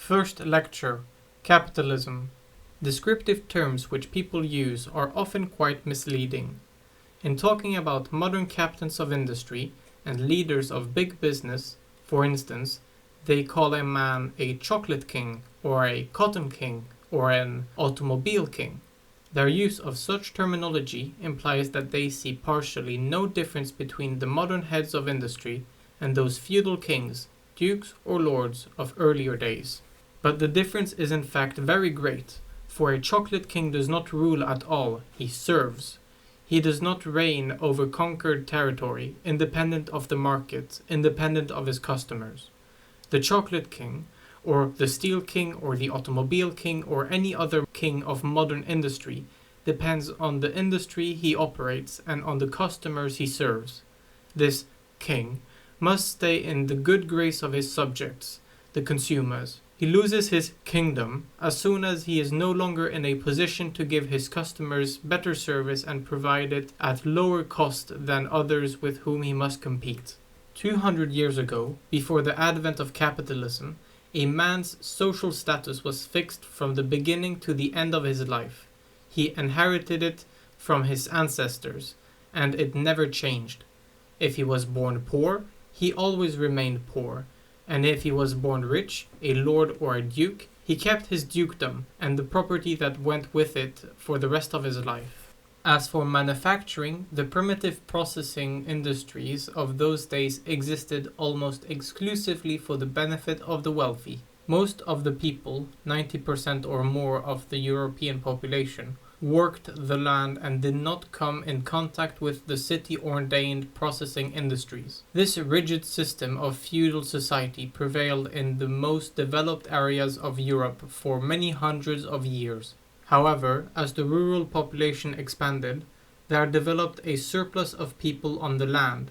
First lecture, Capitalism. Descriptive terms which people use are often quite misleading. In talking about modern captains of industry and leaders of big business, for instance, they call a man a chocolate king, or a cotton king, or an automobile king. Their use of such terminology implies that they see partially no difference between the modern heads of industry and those feudal kings, dukes or lords of earlier days. But the difference is in fact very great, for a chocolate king does not rule at all, he serves. He does not reign over conquered territory, independent of the market, independent of his customers. The chocolate king, or the steel king, or the automobile king, or any other king of modern industry, depends on the industry he operates and on the customers he serves. This king must stay in the good grace of his subjects, the consumers. He loses his kingdom as soon as he is no longer in a position to give his customers better service and provide it at lower cost than others with whom he must compete. 200 years ago, before the advent of capitalism, a man's social status was fixed from the beginning to the end of his life. He inherited it from his ancestors, and it never changed. If he was born poor, he always remained poor, and if he was born rich, a lord or a duke, he kept his dukedom and the property that went with it for the rest of his life. As for manufacturing, the primitive processing industries of those days existed almost exclusively for the benefit of the wealthy. Most of the people, 90% or more of the European population, worked the land and did not come in contact with the city-ordained processing industries. This rigid system of feudal society prevailed in the most developed areas of Europe for many hundreds of years. However, as the rural population expanded, there developed a surplus of people on the land.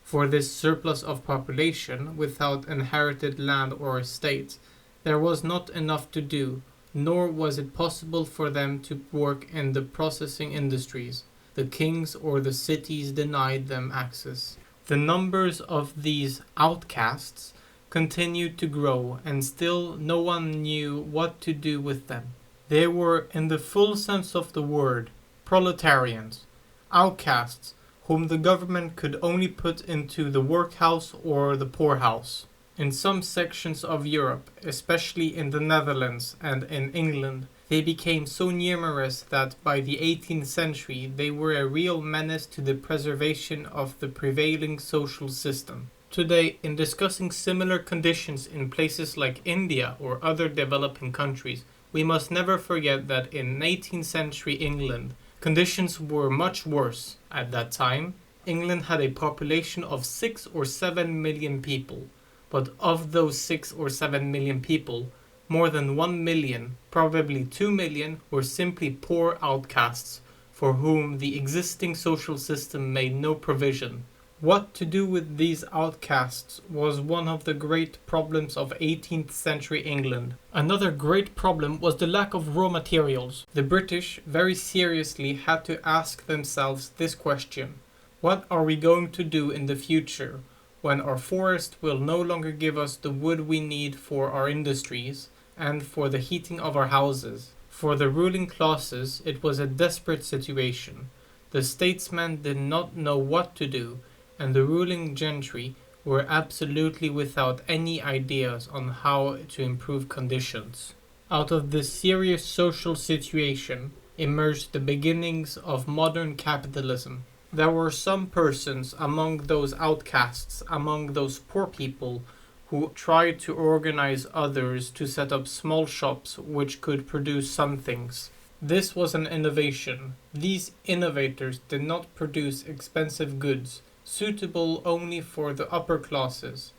For this surplus of population, without inherited land or estates, there was not enough to do, nor was it possible for them to work in the processing industries. The kings or the cities denied them access. The numbers of these outcasts continued to grow, and still no one knew what to do with them. They were, in the full sense of the word, proletarians, outcasts, whom the government could only put into the workhouse or the poorhouse. In some sections of Europe, especially in the Netherlands and in England, they became so numerous that by the 18th century they were a real menace to the preservation of the prevailing social system. Today, in discussing similar conditions in places like India or other developing countries, we must never forget that in 18th century England, conditions were much worse. At that time, England had a population of 6 or 7 million people. But of those 6 or 7 million people, more than 1 million, probably 2 million, were simply poor outcasts for whom the existing social system made no provision. What to do with these outcasts was one of the great problems of 18th century England. Another great problem was the lack of raw materials. The British very seriously had to ask themselves this question: what are we going to do in the future, when our forest will no longer give us the wood we need for our industries and for the heating of our houses? For the ruling classes, it was a desperate situation. The statesmen did not know what to do, and the ruling gentry were absolutely without any ideas on how to improve conditions. Out of this serious social situation emerged the beginnings of modern capitalism. There were some persons among those outcasts, among those poor people, who tried to organize others to set up small shops which could produce some things. This was an innovation. These innovators did not produce expensive goods, suitable only for the upper classes.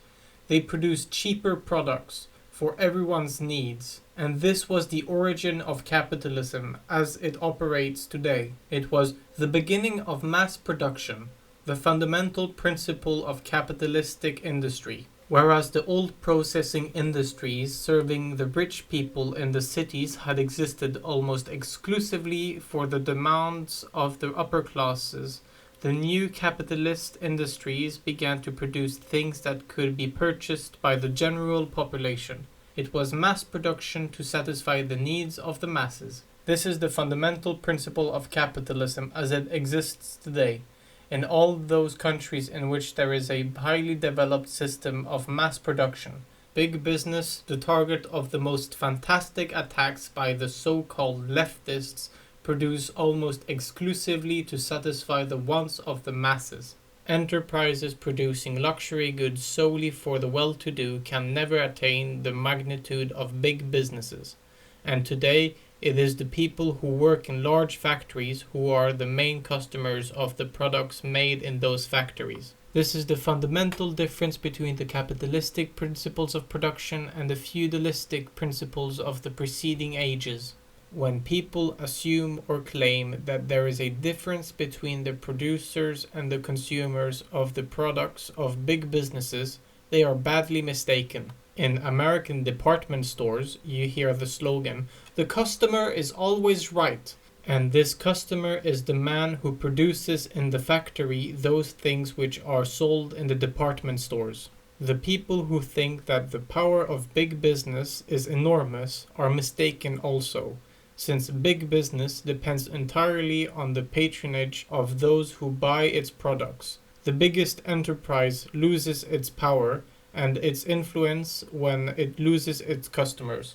They produced cheaper products for everyone's needs. And this was the origin of capitalism as it operates today. It was the beginning of mass production, the fundamental principle of capitalistic industry. Whereas the old processing industries serving the rich people in the cities had existed almost exclusively for the demands of the upper classes, the new capitalist industries began to produce things that could be purchased by the general population. It was mass production to satisfy the needs of the masses. This is the fundamental principle of capitalism as it exists today. In all those countries in which there is a highly developed system of mass production, big business, the target of the most fantastic attacks by the so-called leftists, produce almost exclusively to satisfy the wants of the masses. Enterprises producing luxury goods solely for the well-to-do can never attain the magnitude of big businesses, and today it is the people who work in large factories who are the main customers of the products made in those factories. This is the fundamental difference between the capitalistic principles of production and the feudalistic principles of the preceding ages. When people assume or claim that there is a difference between the producers and the consumers of the products of big businesses, they are badly mistaken. In American department stores, you hear the slogan, "The customer is always right." And this customer is the man who produces in the factory those things which are sold in the department stores. The people who think that the power of big business is enormous are mistaken also, since big business depends entirely on the patronage of those who buy its products. The biggest enterprise loses its power and its influence when it loses its customers.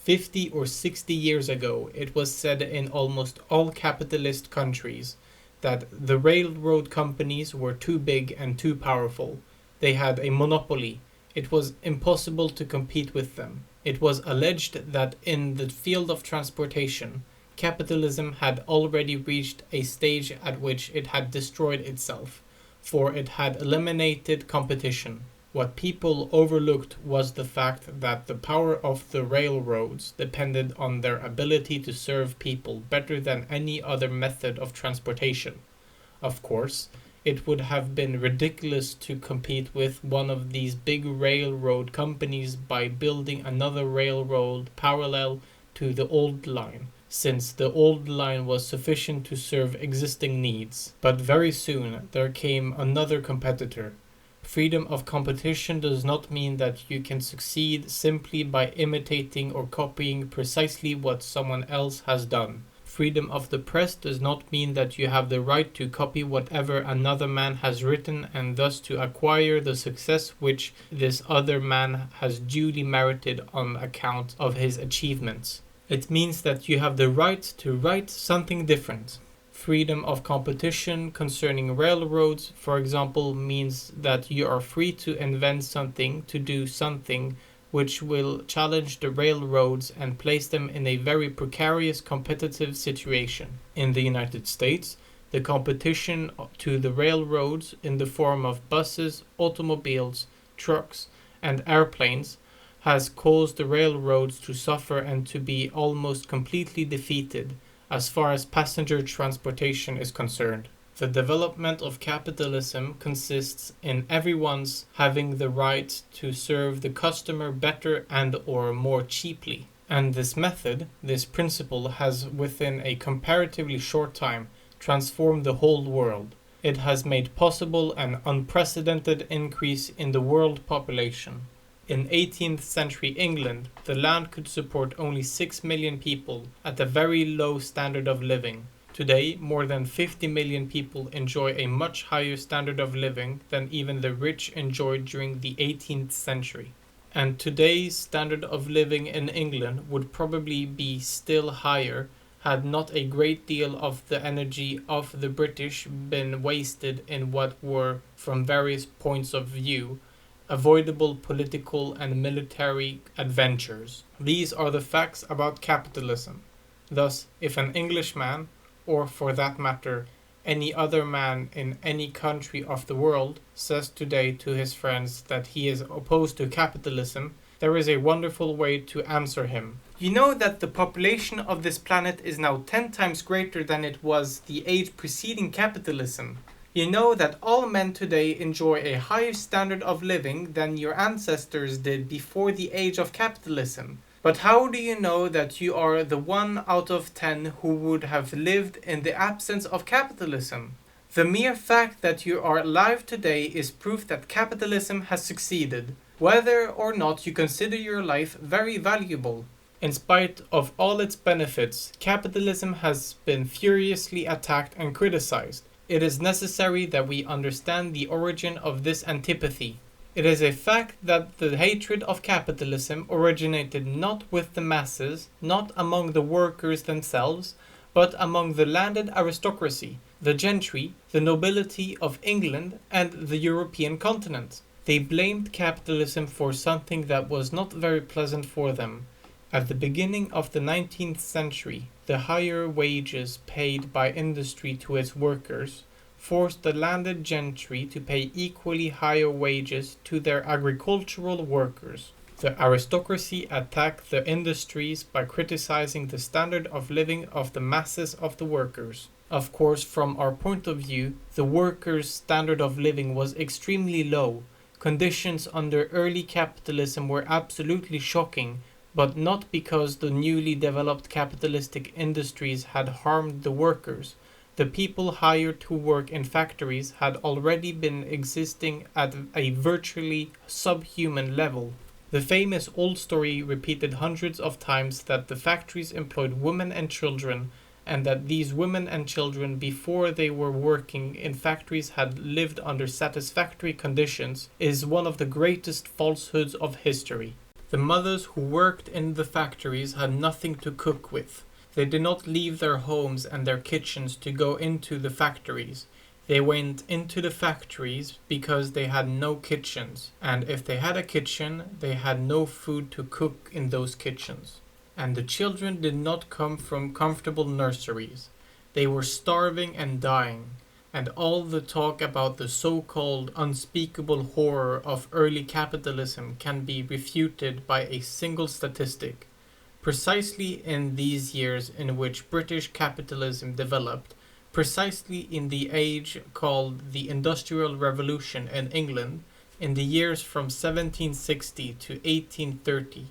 50 or 60 years ago, it was said in almost all capitalist countries that the railroad companies were too big and too powerful. They had a monopoly. It was impossible to compete with them. It was alleged that in the field of transportation, capitalism had already reached a stage at which it had destroyed itself, for it had eliminated competition. What people overlooked was the fact that the power of the railroads depended on their ability to serve people better than any other method of transportation. Of course, it would have been ridiculous to compete with one of these big railroad companies by building another railroad parallel to the old line, since the old line was sufficient to serve existing needs. But very soon there came another competitor. Freedom of competition does not mean that you can succeed simply by imitating or copying precisely what someone else has done. Freedom of the press does not mean that you have the right to copy whatever another man has written and thus to acquire the success which this other man has duly merited on account of his achievements. It means that you have the right to write something different. Freedom of competition concerning railroads, for example, means that you are free to invent something, to do something which will challenge the railroads and place them in a very precarious competitive situation. In the United States, the competition to the railroads in the form of buses, automobiles, trucks, and airplanes has caused the railroads to suffer and to be almost completely defeated as far as passenger transportation is concerned. The development of capitalism consists in everyone's having the right to serve the customer better and or more cheaply. And this method, this principle, has within a comparatively short time transformed the whole world. It has made possible an unprecedented increase in the world population. In 18th century England, the land could support only 6 million people at a very low standard of living. Today, more than 50 million people enjoy a much higher standard of living than even the rich enjoyed during the 18th century. And today's standard of living in England would probably be still higher had not a great deal of the energy of the British been wasted in what were, from various points of view, avoidable political and military adventures. These are the facts about capitalism. Thus, if an Englishman, or for that matter, any other man in any country of the world, says today to his friends that he is opposed to capitalism, there is a wonderful way to answer him. You know that the population of this planet is now 10 times greater than it was the age preceding capitalism. You know that all men today enjoy a higher standard of living than your ancestors did before the age of capitalism. But how do you know that you are the 1 out of 10 who would have lived in the absence of capitalism? The mere fact that you are alive today is proof that capitalism has succeeded. whether or not you consider your life very valuable. In spite of all its benefits, capitalism has been furiously attacked and criticized. It is necessary that we understand the origin of this antipathy. It is a fact that the hatred of capitalism originated not with the masses, not among the workers themselves, but among the landed aristocracy, the gentry, the nobility of England and the European continent. They blamed capitalism for something that was not very pleasant for them. At the beginning of the 19th century, the higher wages paid by industry to its workers forced the landed gentry to pay equally higher wages to their agricultural workers. The aristocracy attacked the industries by criticizing the standard of living of the masses of the workers. Of course, from our point of view, the workers' standard of living was extremely low. Conditions under early capitalism were absolutely shocking, but not because the newly developed capitalistic industries had harmed the workers. The people hired to work in factories had already been existing at a virtually subhuman level. The famous old story repeated hundreds of times that the factories employed women and children, and that these women and children before they were working in factories had lived under satisfactory conditions, is one of the greatest falsehoods of history. The mothers who worked in the factories had nothing to cook with. They did not leave their homes and their kitchens to go into the factories. They went into the factories because they had no kitchens, and if they had a kitchen, they had no food to cook in those kitchens. And the children did not come from comfortable nurseries. They were starving and dying, and all the talk about the so-called unspeakable horror of early capitalism can be refuted by a single statistic. Precisely in these years in which British capitalism developed, precisely in the age called the Industrial Revolution in England, in the years from 1760 to 1830,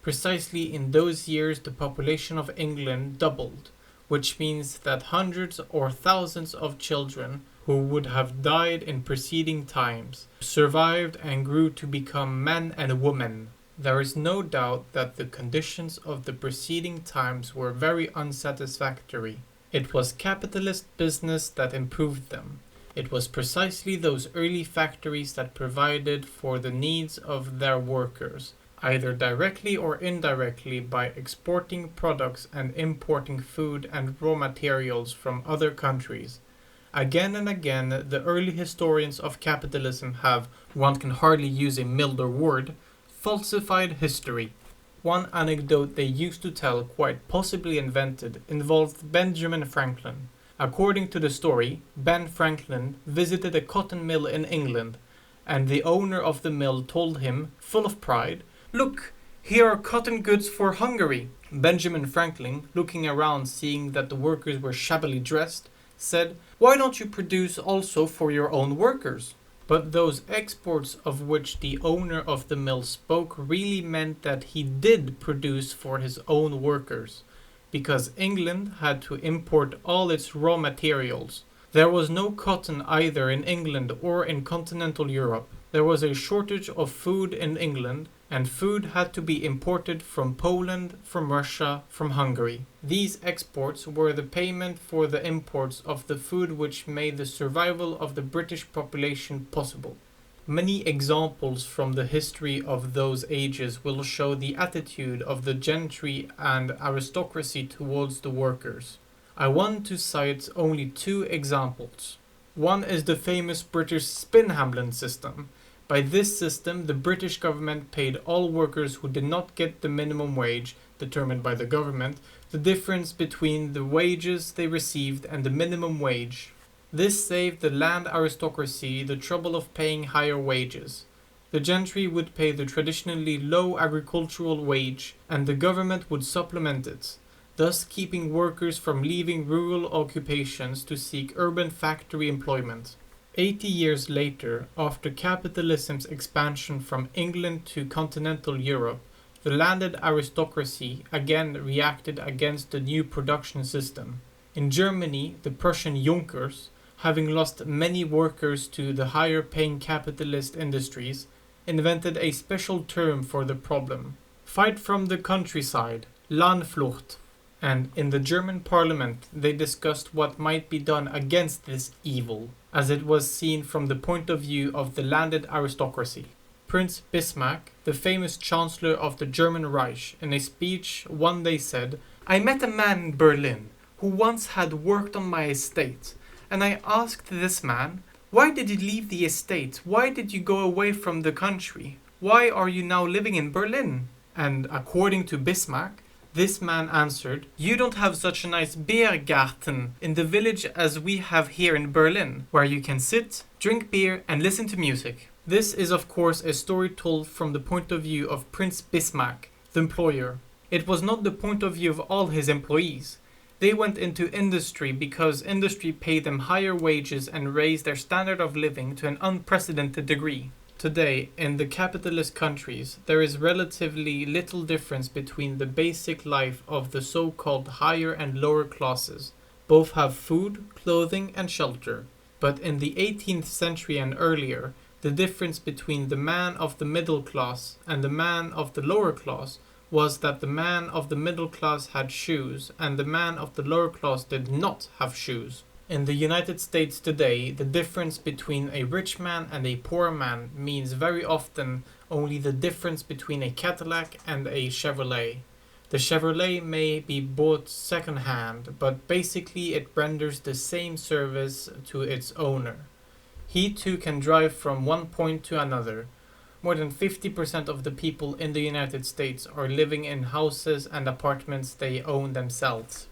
precisely in those years the population of England doubled, which means that hundreds or thousands of children who would have died in preceding times survived and grew to become men and women. There is no doubt that the conditions of the preceding times were very unsatisfactory. It was capitalist business that improved them. It was precisely those early factories that provided for the needs of their workers, either directly or indirectly by exporting products and importing food and raw materials from other countries. Again and again, the early historians of capitalism have, one can hardly use a milder word, falsified history. One anecdote they used to tell, quite possibly invented, involved Benjamin Franklin. According to the story, Ben Franklin visited a cotton mill in England, and the owner of the mill told him, full of pride, "Look, here are cotton goods for Hungary." Benjamin Franklin, looking around seeing that the workers were shabbily dressed, said, "Why don't you produce also for your own workers?" But those exports of which the owner of the mill spoke really meant that he did produce for his own workers, because England had to import all its raw materials. There was no cotton either in England or in continental Europe. There was a shortage of food in England, and food had to be imported from Poland, from Russia, from Hungary. These exports were the payment for the imports of the food which made the survival of the British population possible. Many examples from the history of those ages will show the attitude of the gentry and aristocracy towards the workers. I want to cite only two examples. One is the famous British Spinhamlin system. By this system, the British government paid all workers who did not get the minimum wage, determined by the government, the difference between the wages they received and the minimum wage. This saved the land aristocracy the trouble of paying higher wages. The gentry would pay the traditionally low agricultural wage, and the government would supplement it, thus keeping workers from leaving rural occupations to seek urban factory employment. 80 years later, after capitalism's expansion from England to continental Europe, the landed aristocracy again reacted against the new production system. In Germany, the Prussian Junkers, having lost many workers to the higher paying capitalist industries, invented a special term for the problem. Fight from the countryside, Landflucht. And in the German parliament they discussed what might be done against this evil, as it was seen from the point of view of the landed aristocracy. Prince Bismarck, the famous chancellor of the German Reich, in a speech one day said, "I met a man in Berlin who once had worked on my estate, and I asked this man, 'Why did you leave the estate? Why did you go away from the country? Why are you now living in Berlin?' And according to Bismarck, this man answered, 'You don't have such a nice Biergarten in the village as we have here in Berlin, where you can sit, drink beer and listen to music.'" This is of course a story told from the point of view of Prince Bismarck, the employer. It was not the point of view of all his employees. They went into industry because industry paid them higher wages and raised their standard of living to an unprecedented degree. Today, in the capitalist countries, there is relatively little difference between the basic life of the so-called higher and lower classes. Both have food, clothing, and shelter. But in the 18th century and earlier, the difference between the man of the middle class and the man of the lower class was that the man of the middle class had shoes and the man of the lower class did not have shoes. In the United States today, the difference between a rich man and a poor man means very often only the difference between a Cadillac and a Chevrolet. The Chevrolet may be bought second-hand, but basically it renders the same service to its owner. He too can drive from one point to another. More than 50% of the people in the United States are living in houses and apartments they own themselves.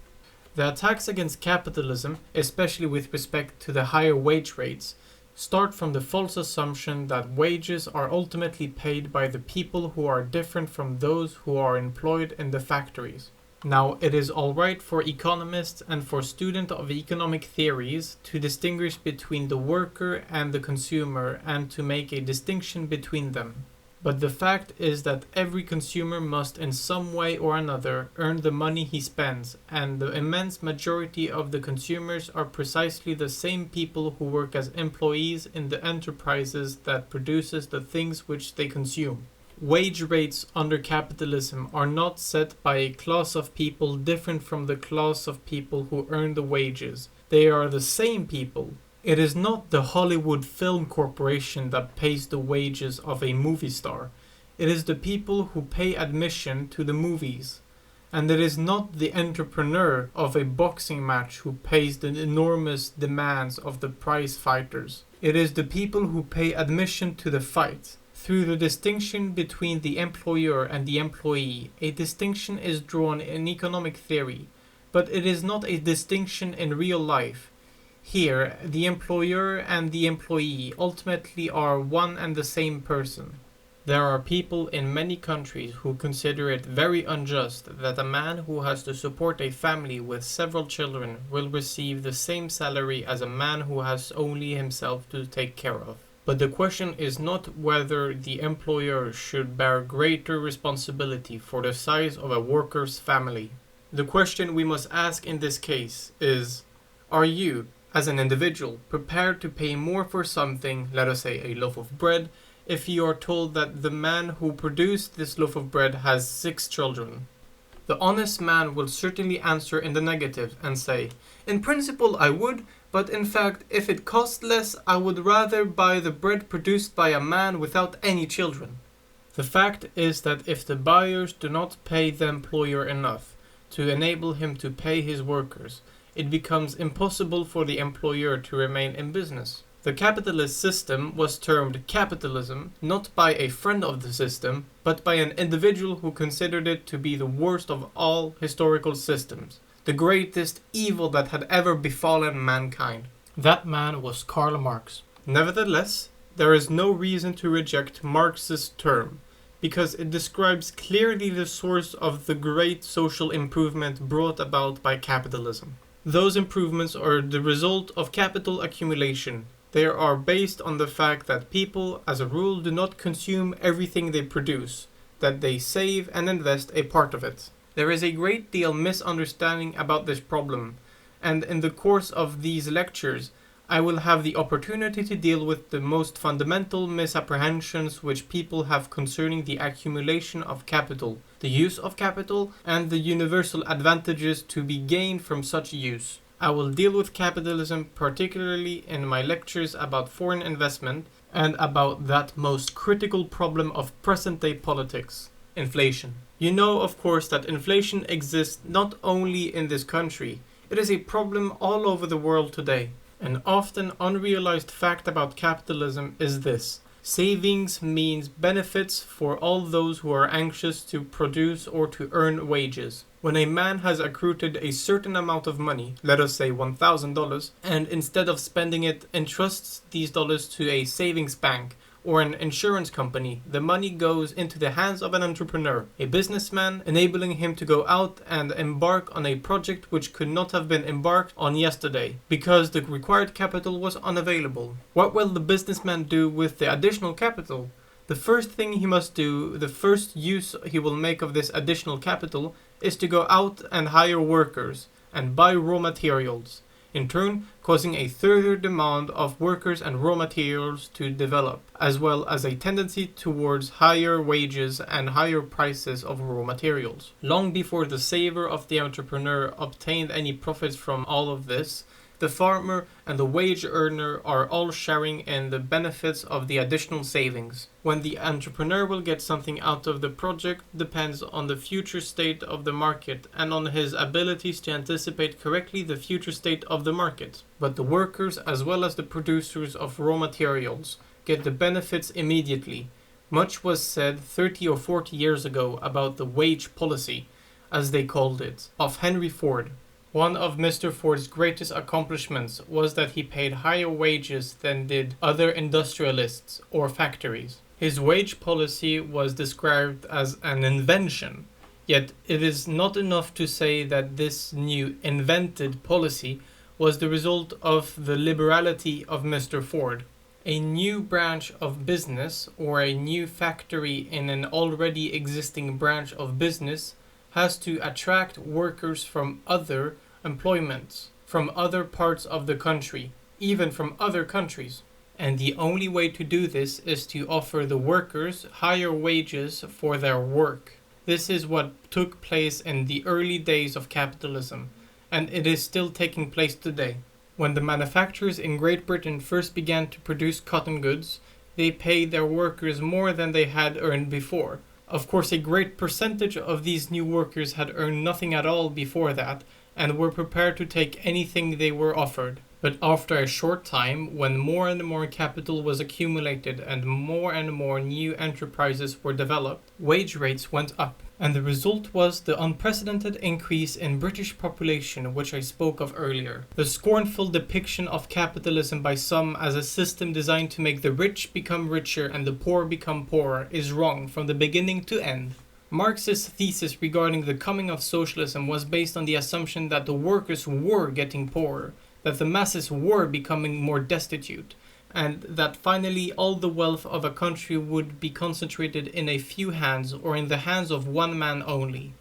The attacks against capitalism, especially with respect to the higher wage rates, start from the false assumption that wages are ultimately paid by the people who are different from those who are employed in the factories. Now, it is alright for economists and for students of economic theories to distinguish between the worker and the consumer and to make a distinction between them. But the fact is that every consumer must in some way or another earn the money he spends, and the immense majority of the consumers are precisely the same people who work as employees in the enterprises that produces the things which they consume. Wage rates under capitalism are not set by a class of people different from the class of people who earn the wages. They are the same people. It is not the Hollywood Film Corporation that pays the wages of a movie star. It is the people who pay admission to the movies. And it is not the entrepreneur of a boxing match who pays the enormous demands of the prize fighters. It is the people who pay admission to the fight. Through the distinction between the employer and the employee, a distinction is drawn in economic theory, but it is not a distinction in real life. Here, the employer and the employee ultimately are one and the same person. There are people in many countries who consider it very unjust that a man who has to support a family with several children will receive the same salary as a man who has only himself to take care of. But the question is not whether the employer should bear greater responsibility for the size of a worker's family. The question we must ask in this case is, are you, as an individual, prepared to pay more for something, let us say a loaf of bread, if you are told that the man who produced this loaf of bread has 6 children? The honest man will certainly answer in the negative and say, "In principle I would, but in fact if it cost less I would rather buy the bread produced by a man without any children." The fact is that if the buyers do not pay the employer enough to enable him to pay his workers, it becomes impossible for the employer to remain in business. The capitalist system was termed capitalism not by a friend of the system, but by an individual who considered it to be the worst of all historical systems, the greatest evil that had ever befallen mankind. That man was Karl Marx. Nevertheless, there is no reason to reject Marx's term, because it describes clearly the source of the great social improvement brought about by capitalism. Those improvements are the result of capital accumulation. They are based on the fact that people, as a rule, do not consume everything they produce, that they save and invest a part of it. There is a great deal misunderstanding about this problem, and in the course of these lectures, I will have the opportunity to deal with the most fundamental misapprehensions which people have concerning the accumulation of capital, the use of capital, and the universal advantages to be gained from such use. I will deal with capitalism particularly in my lectures about foreign investment and about that most critical problem of present-day politics, inflation. You know, of course, that inflation exists not only in this country. It is a problem all over the world today. An often unrealized fact about capitalism is this: savings means benefits for all those who are anxious to produce or to earn wages. When a man has accrued a certain amount of money, let us say $1,000, and instead of spending it, entrusts these dollars to a savings bank or an insurance company, the money goes into the hands of an entrepreneur, a businessman, enabling him to go out and embark on a project which could not have been embarked on yesterday, because the required capital was unavailable. What will the businessman do with the additional capital? The first thing he must do, the first use he will make of this additional capital, is to go out and hire workers and buy raw materials, in turn causing a further demand of workers and raw materials to develop, as well as a tendency towards higher wages and higher prices of raw materials. Long before the saver of the entrepreneur obtained any profits from all of this, the farmer and the wage earner are all sharing in the benefits of the additional savings. When the entrepreneur will get something out of the project depends on the future state of the market and on his abilities to anticipate correctly the future state of the market. But the workers, as well as the producers of raw materials, get the benefits immediately. Much was said 30 or 40 years ago about the wage policy, as they called it, of Henry Ford. One of Mr. Ford's greatest accomplishments was that he paid higher wages than did other industrialists or factories. His wage policy was described as an invention, yet it is not enough to say that this new invented policy was the result of the liberality of Mr. Ford. A new branch of business or a new factory in an already existing branch of business has to attract workers from other employments, from other parts of the country, even from other countries. And the only way to do this is to offer the workers higher wages for their work. This is what took place in the early days of capitalism, and it is still taking place today. When the manufacturers in Great Britain first began to produce cotton goods, they paid their workers more than they had earned before. Of course, a great percentage of these new workers had earned nothing at all before that, and were prepared to take anything they were offered. But after a short time, when more and more capital was accumulated and more new enterprises were developed, wage rates went up. And the result was the unprecedented increase in British population which I spoke of earlier. The scornful depiction of capitalism by some as a system designed to make the rich become richer and the poor become poorer is wrong from the beginning to end. Marx's thesis regarding the coming of socialism was based on the assumption that the workers were getting poorer, that the masses were becoming more destitute, and that finally all the wealth of a country would be concentrated in a few hands or in the hands of one man only.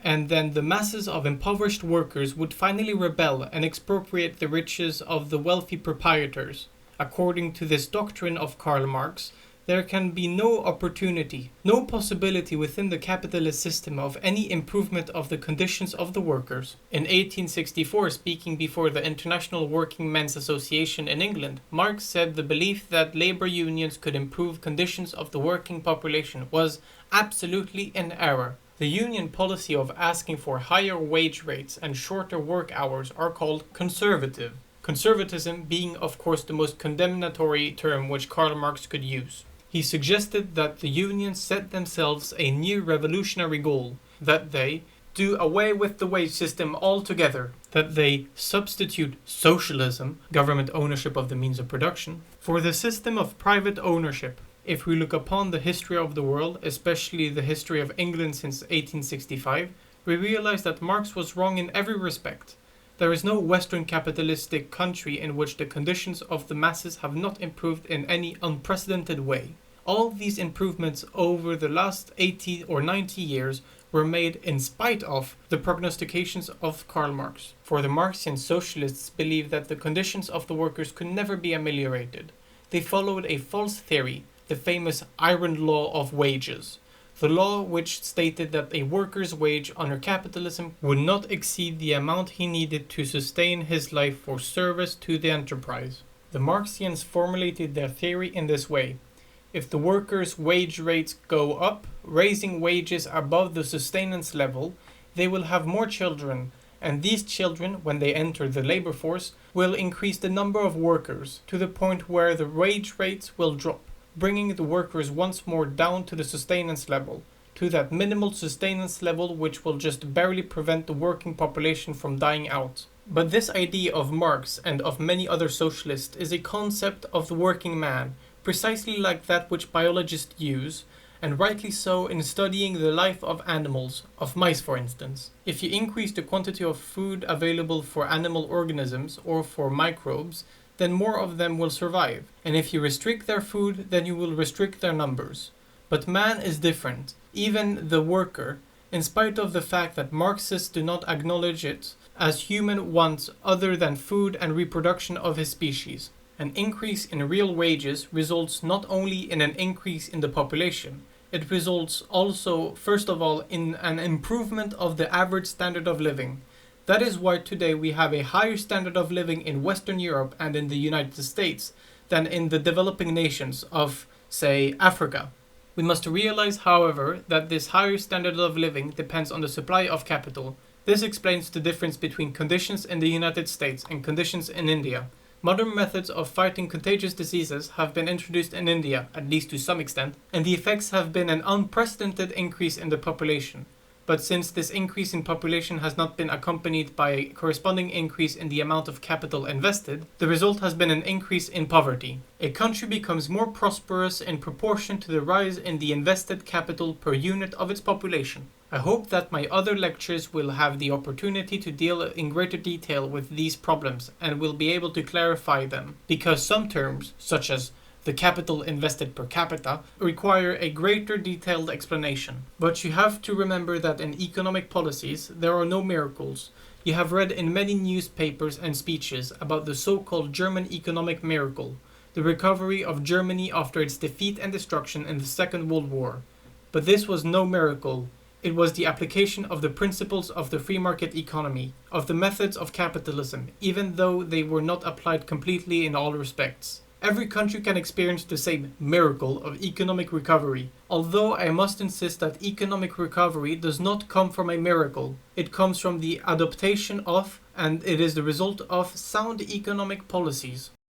And then the masses of impoverished workers would finally rebel and expropriate the riches of the wealthy proprietors. According to this doctrine of Karl Marx, there can be no opportunity, no possibility within the capitalist system of any improvement of the conditions of the workers. In 1864, speaking before the International Working Men's Association in England, Marx said the belief that labor unions could improve conditions of the working population was absolutely in error. The union policy of asking for higher wage rates and shorter work hours are called conservative. Conservatism being, of course, the most condemnatory term which Karl Marx could use. He suggested that the unions set themselves a new revolutionary goal, that they do away with the wage system altogether, that they substitute socialism, government ownership of the means of production, for the system of private ownership. If we look upon the history of the world, especially the history of England since 1865, we realize that Marx was wrong in every respect. There is no Western capitalistic country in which the conditions of the masses have not improved in any unprecedented way. All these improvements over the last 80 or 90 years were made in spite of the prognostications of Karl Marx. For the Marxian socialists believed that the conditions of the workers could never be ameliorated. They followed a false theory, the famous iron law of wages. The law which stated that a worker's wage under capitalism would not exceed the amount he needed to sustain his life for service to the enterprise. The Marxians formulated their theory in this way. If the workers' wage rates go up, raising wages above the sustenance level, they will have more children, and these children, when they enter the labor force, will increase the number of workers to the point where the wage rates will drop, bringing the workers once more down to the sustenance level, to that minimal sustenance level which will just barely prevent the working population from dying out. But this idea of Marx and of many other socialists is a concept of the working man, precisely like that which biologists use, and rightly so in studying the life of animals, of mice for instance. If you increase the quantity of food available for animal organisms or for microbes, then more of them will survive, and if you restrict their food, then you will restrict their numbers. But man is different, even the worker, in spite of the fact that Marxists do not acknowledge it, as human wants other than food and reproduction of his species. An increase in real wages results not only in an increase in the population, it results also, first of all, in an improvement of the average standard of living. That is why today we have a higher standard of living in Western Europe and in the United States than in the developing nations of, say, Africa. We must realize, however, that this higher standard of living depends on the supply of capital. This explains the difference between conditions in the United States and conditions in India. Modern methods of fighting contagious diseases have been introduced in India, at least to some extent, and the effects have been an unprecedented increase in the population. But since this increase in population has not been accompanied by a corresponding increase in the amount of capital invested, the result has been an increase in poverty. A country becomes more prosperous in proportion to the rise in the invested capital per unit of its population. I hope that my other lectures will have the opportunity to deal in greater detail with these problems and will be able to clarify them, because some terms, such as the capital invested per capita, require a greater detailed explanation. But you have to remember that in economic policies there are no miracles. You have read in many newspapers and speeches about the so-called German economic miracle, the recovery of Germany after its defeat and destruction in the Second World War. But this was no miracle. It was the application of the principles of the free market economy, of the methods of capitalism, even though they were not applied completely in all respects. Every country can experience the same miracle of economic recovery, although I must insist that economic recovery does not come from a miracle. It comes from the adaptation of, and it is the result of, sound economic policies.